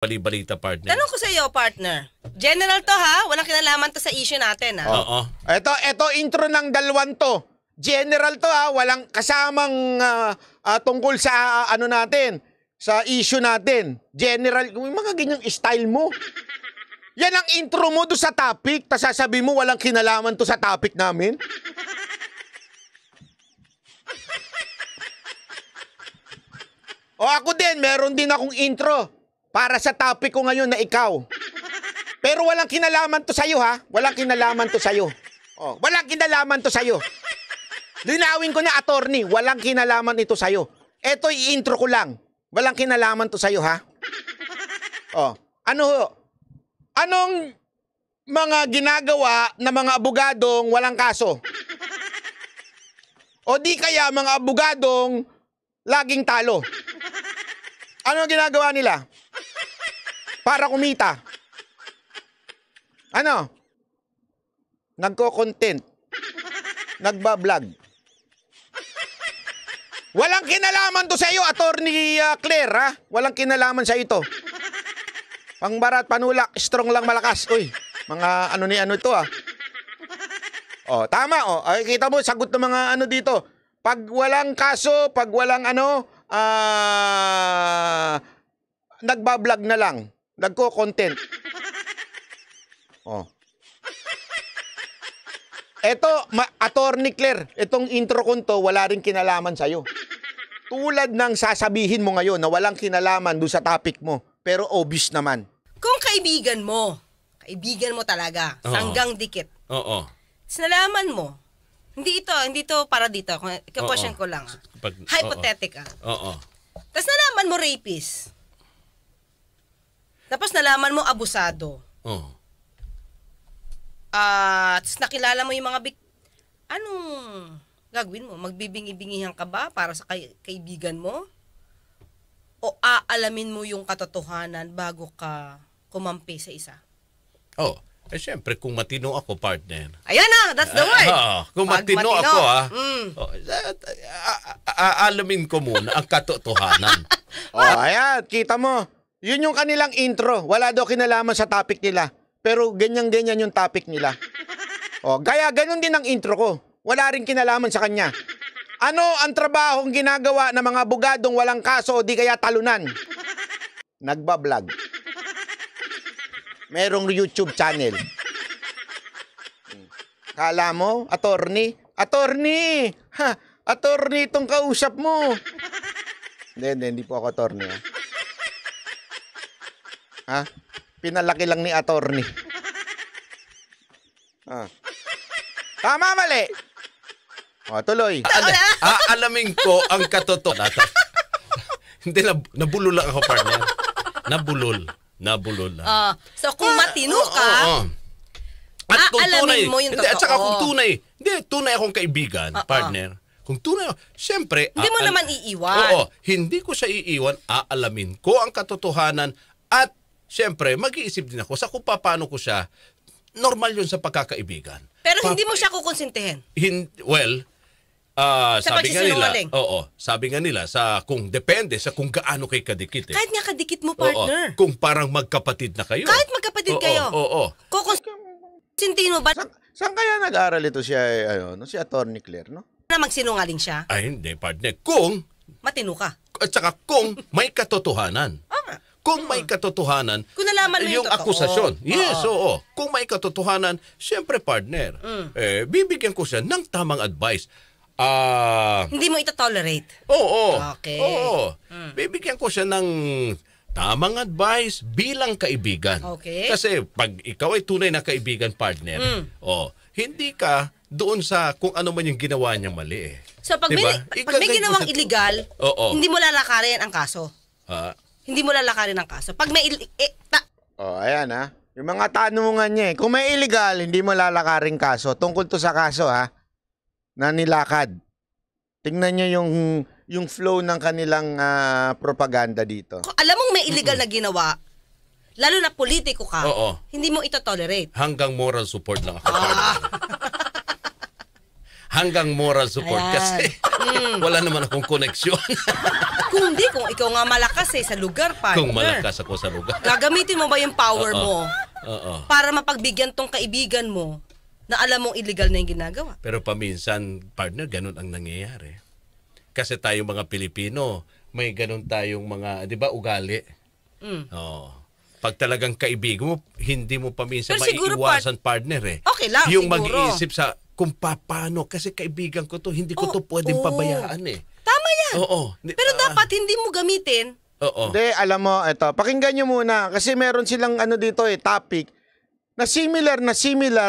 bali-balita, partner. Tanong ko sa iyo, partner. General to ha? Walang kinalaman to sa issue natin ha? Oo. Ito intro ng dalawang to. General to ha, walang kasamang tungkol sa ano natin, sa issue natin. General, yung mga ganyang style mo. Yan ang intro mo do sa topic, tas sasabihin mo walang kinalaman to sa topic namin. O ako din, meron din akong intro para sa topic ko ngayon na ikaw. Pero walang kinalaman to sa'yo ha. Walang kinalaman to sa'yo. Oh, walang kinalaman to sa'yo. Linawin ko na, attorney, walang kinalaman ito sa'yo. Ito i-intro ko lang. Walang kinalaman to sa'yo ha. Oh, anong mga ginagawa ng mga abogadong walang kaso? O di kaya mga abogadong laging talo? Ano ginagawa nila? Para kumita. Ano? Nagko-content. Nagba-vlog. Walang kinalaman to sa iyo, Attorney Claire, ha? Walang kinalaman sa ito. Pangbarat, panulak, strong lang malakas. Uy, mga ano ni ano ito, ha? Oh, tama, oh. Ay, kita mo, sagot ng mga ano dito. Pag walang kaso, pag walang ano, nagba-vlog na lang. Nagko-content. Oh. Eto, Attorney Claire, itong intro ko to, wala rin kinalaman sa'yo. Tulad ng sasabihin mo ngayon na walang kinalaman doon sa topic mo, pero obvious naman. Kung kaibigan mo talaga, sanggang dikit. Oo. Sinalaman mo, hindi ito para dito. Ika-question ko lang. Hypothetical. Oo. Tapos nalaman mo rapist. Tapos nalaman mo abusado. Oo. Tapos nakilala mo yung mga anong gagawin mo? Magbibingi-bingihan ka ba para sa kaibigan mo? O aalamin mo yung katotohanan bago ka kumampi sa isa? Oh, syempre kung matino ako, partner. Ayan na, that's the word. Kung matino ako, aalamin ko muna ang katotohanan. Ayan, kita mo. Yun yung kanilang intro. Wala daw kinalaman sa topic nila. Pero ganyan-ganyan yung topic nila. Gaya ganun din ang intro ko. Wala rin kinalaman sa kanya. Ano ang trabahong ginagawa ng mga abogadong walang kaso o di kaya talunan? Nagba-vlog. Merong YouTube channel. Kala mo, attorney? Attorney! Ha! Attorney itong kausap mo. Hindi po ako attorney. Ha? Pinalaki lang ni attorney. Tama, mali. Tuloy. Aalamin ko ang katotohanan. Hindi, nabulol lang ako, partner. Nabulol lang. So kung matino ka, at kung aalamin mo yung totoo. At saka kung tunay akong kaibigan, partner. Kung tunay ako, siyempre. Hindi mo naman iiwan. Oo, hindi ko siya iiwan. Aalamin ko ang katotohanan at siyempre, mag-iisip din ako sa kung paano ko siya, normal yun sa pagkakaibigan. Pero hindi mo siya kukonsintihin? Sabi nga nila, kung depende sa kung gaano kay kadikit. Kahit nga kadikit mo, partner. Kung parang magkapatid na kayo. Kahit magkapatid kayo. Kukonsintihin mo ba? Saan kaya nag-aral ito siya, si Attorney Claire, no? Na magsinungaling siya? Ay, hindi, partner. Kung matino ka. At saka kung may katotohanan. Kung may katotohanan, kung nalaman mo yung akusasyon. Yes, oo. Kung may katotohanan, siyempre partner, bibigyan ko siya ng tamang advice. Hindi mo ito-tolerate? Oo. Okay. Oo. Bibigyan ko siya ng tamang advice bilang kaibigan. Okay. Kasi pag ikaw ay tunay na kaibigan, partner, hindi ka doon sa kung ano man yung ginawa niyang mali. So pag may ginawang illegal, hindi mo lalakarin ang kaso? Hindi mo lalakarin ang kaso. Pag may ayan ha. Yung mga tanungan niya kung may illegal, hindi mo lalakarin kaso. Tungkol to sa kaso ha, na nilakad. Tingnan niyo yung flow ng kanilang propaganda dito. Kung alam mong may illegal na ginawa, lalo na politiko ka, hindi mo ito tolerate. Hanggang moral support lang ako. hanggang moral support Ayan. kasi wala naman akong koneksyon. Kung hindi, kung ikaw nga malakas sa lugar, partner. Kung malakas ako sa lugar. Gagamitin mo ba yung power mo Oo. para mapagbigyan tong kaibigan mo na alam mong illegal na yung ginagawa? Pero paminsan, partner, ganun ang nangyayari. Kasi tayong mga Pilipino, may ganun tayong mga, di ba, ugali. Oo. Pag talagang kaibigan mo, hindi mo paminsan Pero siguro, maiiwasan, partner eh. Okay lang, yung siguro. mag-iisip sa kung paano. Kasi kaibigan ko to, hindi ko to pwedeng pabayaan eh. Tama yan. Oo. Pero dapat hindi mo gamitin. Oo. Hindi, alam mo, ito, pakinggan nyo muna. Kasi meron silang dito topic na similar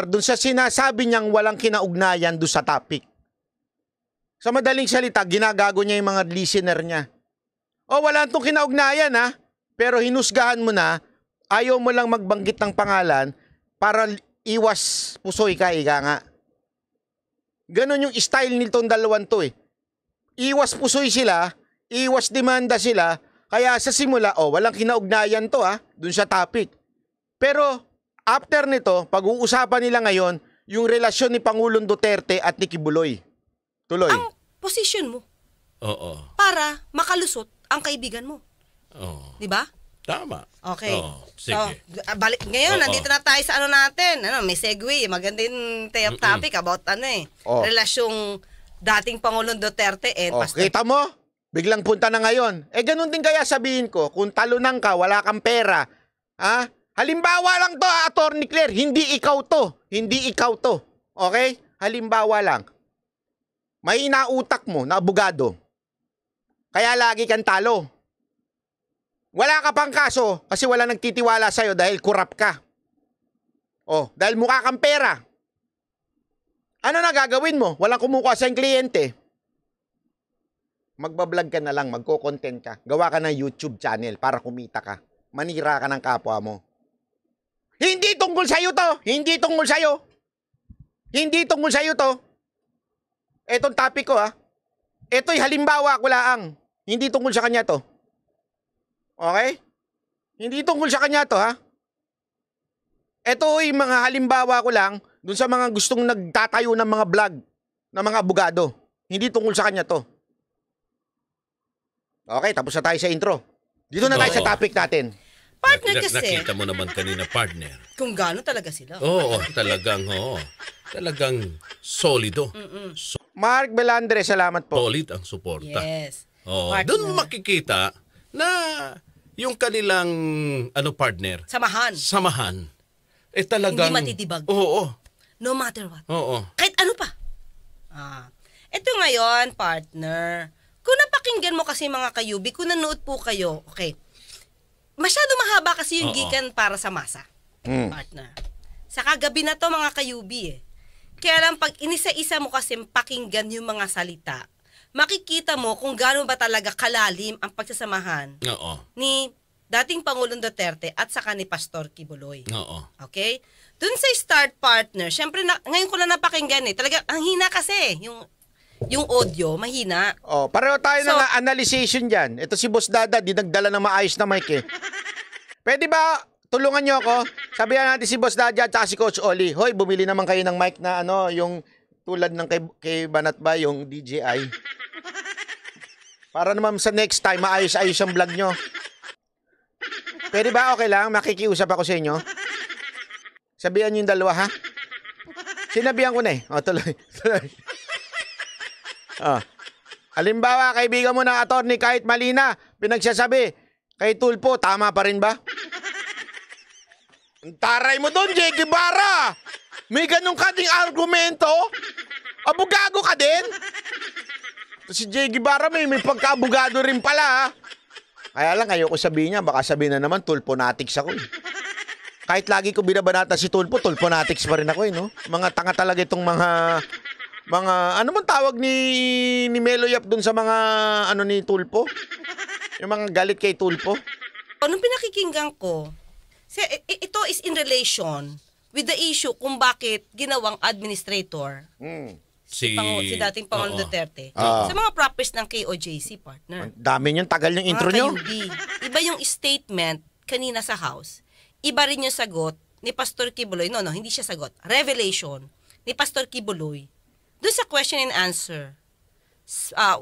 dun sa sinasabi niyang walang kinaugnayan dun sa topic. Sa madaling salita, ginagago niya yung mga listener niya. O, wala itong kinaugnayan ha, pero hinusgahan mo na, ayaw mo lang magbanggit ng pangalan para iwas pusoy ka, ika nga. Ganon yung style nitong dalawan to eh. Iwas pusoy sila, iwas demanda sila, kaya sa simula, walang kinaugnayan to dun sa topic. Pero, after nito, pag-uusapan nila ngayon, yung relasyon ni Pangulong Duterte at ni Kibuloy. Tuloy. Ang position mo Oo. para makalusot ang kaibigan mo. Oo. Di ba? Tama. Okay. Oo. Sige. Balik ngayon, Oo. nandito na tayo sa natin. May segue. Maganda yung topic about relasyong dating Pangulong Duterte and Pastor. Kita mo? Biglang punta na ngayon. Ganun din kaya sabihin ko, kung talunan ka, wala kang pera. Halimbawa lang to, Attorney Claire, hindi ikaw to. Hindi ikaw to. Okay? Halimbawa lang. May inautak mo na abogado. Kaya lagi kang talo. Wala ka pang kaso kasi wala nagtitiwala sa'yo dahil kurap ka. Dahil mukha kang pera. Ano na gagawin mo? Walang kumukuha sa kliyente. Magbablog ka na lang, magko-content ka. Gawa ka ng YouTube channel para kumita ka. Manira ka ng kapwa mo. Hindi tungkol sa'yo to. Hindi tungkol sa'yo. Hindi tungkol sa'yo to. Etong topic ko Ito'y halimbawa ko lang. Hindi tungkol sa kanya to. Okay? Hindi tungkol sa kanya to Ito'y mga halimbawa ko lang dun sa mga gustong nagtatayo ng mga vlog ng mga abogado. Hindi tungkol sa kanya to. Okay, tapos na tayo sa intro. Dito na tayo sa topic natin. Partner kasi. Nakita mo naman kanina, partner. Kung gaano talaga sila. Talagang solido. Mark Belandre, salamat po. Solid ang suporta. Yes. Doon mo makikita na yung kanilang partner, samahan. Talagang hindi matitibag. Oo. No matter what. Oo. Kahit ano pa. Ito ngayon, partner. Kung napakinggan mo kasi mga kayubi, kung nanood po kayo, okay. Masyado mahaba kasi yung gikan para sa masa. Partner. Sa kagabi na to mga kayubi Kaya lang pag inisa-isa mo kasi pakinggan yung mga salita, makikita mo kung gaano ba talaga kalalim ang pagsasamahan ni dating Pangulong Duterte at saka ni Pastor Kibuloy. Okay? Dun sa start, partner, syempre ngayon ko lang napakinggan talaga ang hina kasi yung audio, mahina. Pareho tayo ng analyzation dyan. Ito si Boss Dada, di nagdala ng maayos na mic Pwede ba, tulungan nyo ako? Sabihan natin si Boss Dada at si Coach Oli. Hoy, bumili naman kayo ng mic na yung tulad ng kay Banat ba, yung DJI. Para naman sa next time, maayos-ayos ang vlog nyo. Pwede ba, okay lang? Makikiusap ako sa inyo. Sabihan nyo yung dalawa, ha? Sinabihan ko na tuloy. Halimbawa, kaibigan mo ng attorney kahit mali na, pinagsasabi, kay Tulpo, tama pa rin ba? Ang taray mo doon, J. Guevara! May ganun ka ding argumento? Abogado ka din? Si J. Guevara may pagka-abogado rin pala Kaya lang, ayoko sabihin niya, baka sabihin na naman, Tulponatics ako Kahit lagi ko binabanata si Tulpo, Tulponatics pa rin ako no? Mga tanga talaga itong mga ano man tawag ni Melo Yap dun sa mga ni Tulpo? Yung mga galit kay Tulpo? Nung pinakikinggan ko, ito is in relation with the issue kung bakit ginawang administrator si dating Pangulong Duterte sa mga properties ng KOJC, partner. Ang dami niyong tagal yung intro niyo. Iba yung statement kanina sa House. Iba rin yung sagot ni Pastor Kibuloy. No, hindi siya sagot. Revelation ni Pastor Kibuloy doon sa question and answer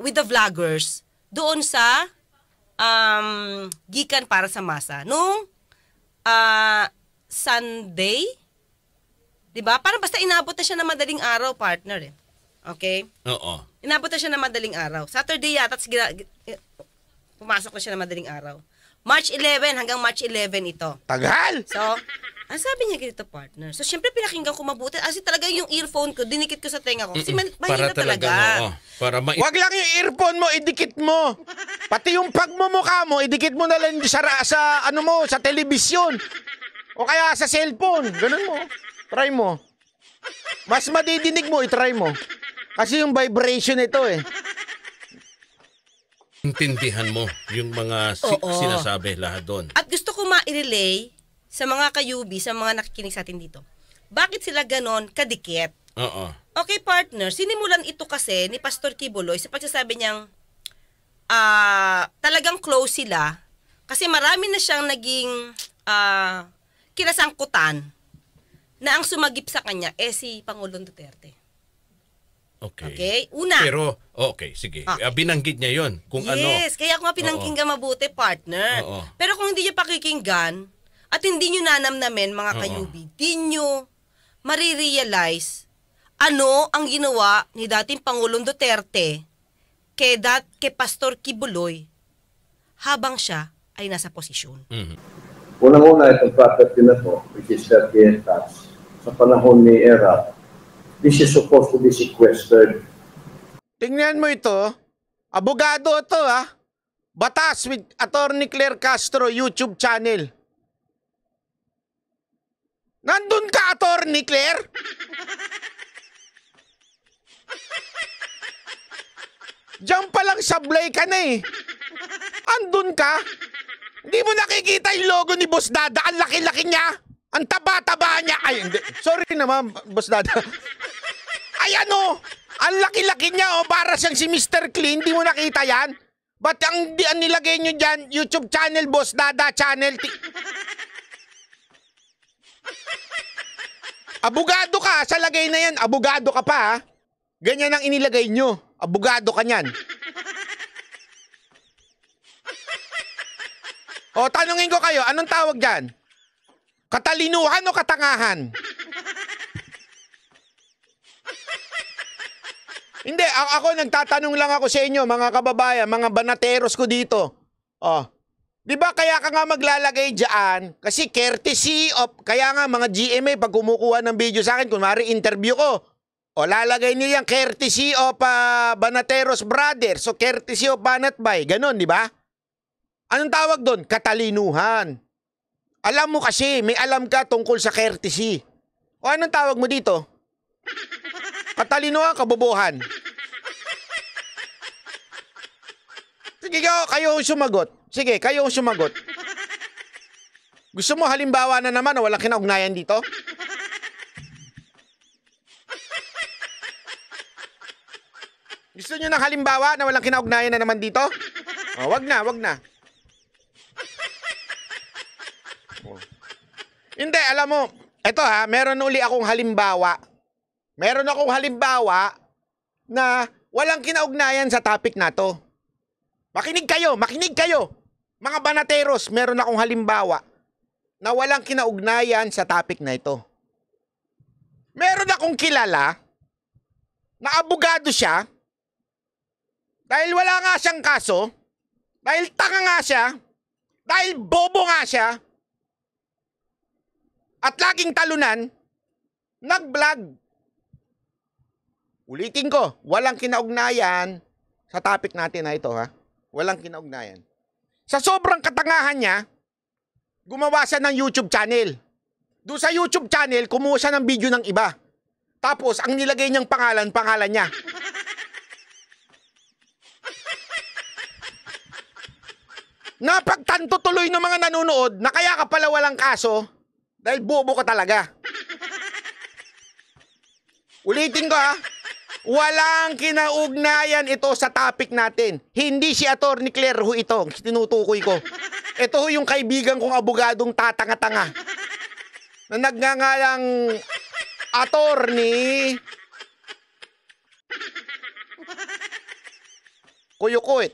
with the vloggers, doon sa Gikan para sa Masa, nung Sunday, di ba? Parang basta inabot na siya ng madaling araw, partner eh. Okay? Oo. Inabot na siya ng madaling araw. Saturday yata, pumasok na siya ng madaling araw. March 11 hanggang March 11 ito. Tagal! So, ang sabi niya ganito, partner. So, syempre pinakinggan ko mabuti. Kasi talaga yung earphone ko, dinikit ko sa tenga ko. Kasi mahina talaga. Oo. Para Wag lang yung earphone mo, idikit mo. Pati yung pagmumukha mo, idikit mo na lang sa ano mo, sa telebisyon. O kaya sa cellphone. Ganun mo. Try mo. Mas madidinig mo, itry mo. Kasi yung vibration ito eh. intindihan mo yung mga sinasabi lahat doon. At gusto ko ma-relay sa mga kayubi, sa mga nakikinig sa atin dito. Bakit sila ganon kadikit? Oo. Okay, partner, sinimulan ito kasi ni Pastor Kibuloy sa pagsasabi niyang talagang close sila kasi marami na siyang naging kinasangkutan na ang sumagip sa kanya si Pangulong Duterte. Okay. Okay? Una. Pero, okay, sige. Okay. Binanggit niya yon kung ano. Yes, kaya ako nga pinangkinggan mabuti, partner. Oo. Pero kung hindi niyo pakikinggan at hindi niyo nanamnamin, mga kayubi, di niyo marirealize ano ang ginawa ni dating Pangulong Duterte kay Pastor Kibuloy habang siya ay nasa posisyon. Mm-hmm. Unang-una itong property na to, which is 30 hectares, sa panahon ni ERA, this is supposed to be sequestered. Tingnan mo ito. Abogado ito Batas with Attorney Claire Castro YouTube channel. Nandun ka, Attorney Claire? Diyan pa lang sablay ka na eh. Andun ka? Hindi mo nakikita yung logo ni Boss Dada? Ang laki-laki niya. Ang taba-taba niya. Ay, hindi. Sorry naman, Boss Dada. Ay, ano? Ang laki-laki niya, para siyang si Mr. Clean. Hindi mo nakita yan? Ba't ang nilagay nyo dyan? YouTube channel, Boss Dada channel. Abogado ka, sa lagay na yan. Abogado ka pa, Ganyan ang inilagay nyo. Abogado ka niyan. O, tanungin ko kayo, anong tawag dyan? Katalinuhan o katangahan? Hindi, ako nagtatanong lang ako sa inyo, mga kababayan, mga banateros ko dito. Oh, di ba kaya ka nga maglalagay dyan? Kasi courtesy of, kaya nga mga GMA, pag kumukuha ng video sa akin, kunwari interview ko, o lalagay niyo yan, courtesy of Banateros Brothers, so courtesy of Banatbay, ganon, di ba? Anong tawag doon? Katalinuhan. Alam mo kasi, may alam ka tungkol sa courtesy. O anong tawag mo dito? Katalinuhan, kabobohan. Sige, kayo sumagot. Sige, kayo sumagot. Gusto mo halimbawa na naman na walang kinaugnayan dito? Gusto nyo ng halimbawa na walang kinaugnayan na naman dito? O, wag na, wag na. Hindi, alam mo, eto meron uli akong halimbawa. Meron akong halimbawa na walang kinaugnayan sa topic na to. Makinig kayo, makinig kayo. Mga banateros, meron akong halimbawa na walang kinaugnayan sa topic na ito. Meron akong kilala na abogado siya dahil wala nga siyang kaso, dahil tanga nga siya, dahil bobo nga siya, at laging talunan, nag-vlog. Ulitin ko, walang kinaugnayan sa topic natin na ito, Walang kinaugnayan. Sa sobrang katangahan niya, gumawa siya ng YouTube channel. Doon sa YouTube channel, kumuha siya ng video ng iba. Tapos, ang nilagay niyang pangalan niya. Napagtanto tuloy ng mga nanonood na kaya ka pala walang kaso dahil bobo ka talaga. Ulitin ko walang kinaugnayan ito sa topic natin. Hindi si Attorney Claire ito, tinutukoy ko. Ito yung kaibigan kong abogadong tatanga-tanga na nagngangalang Attorney Kuyukuit.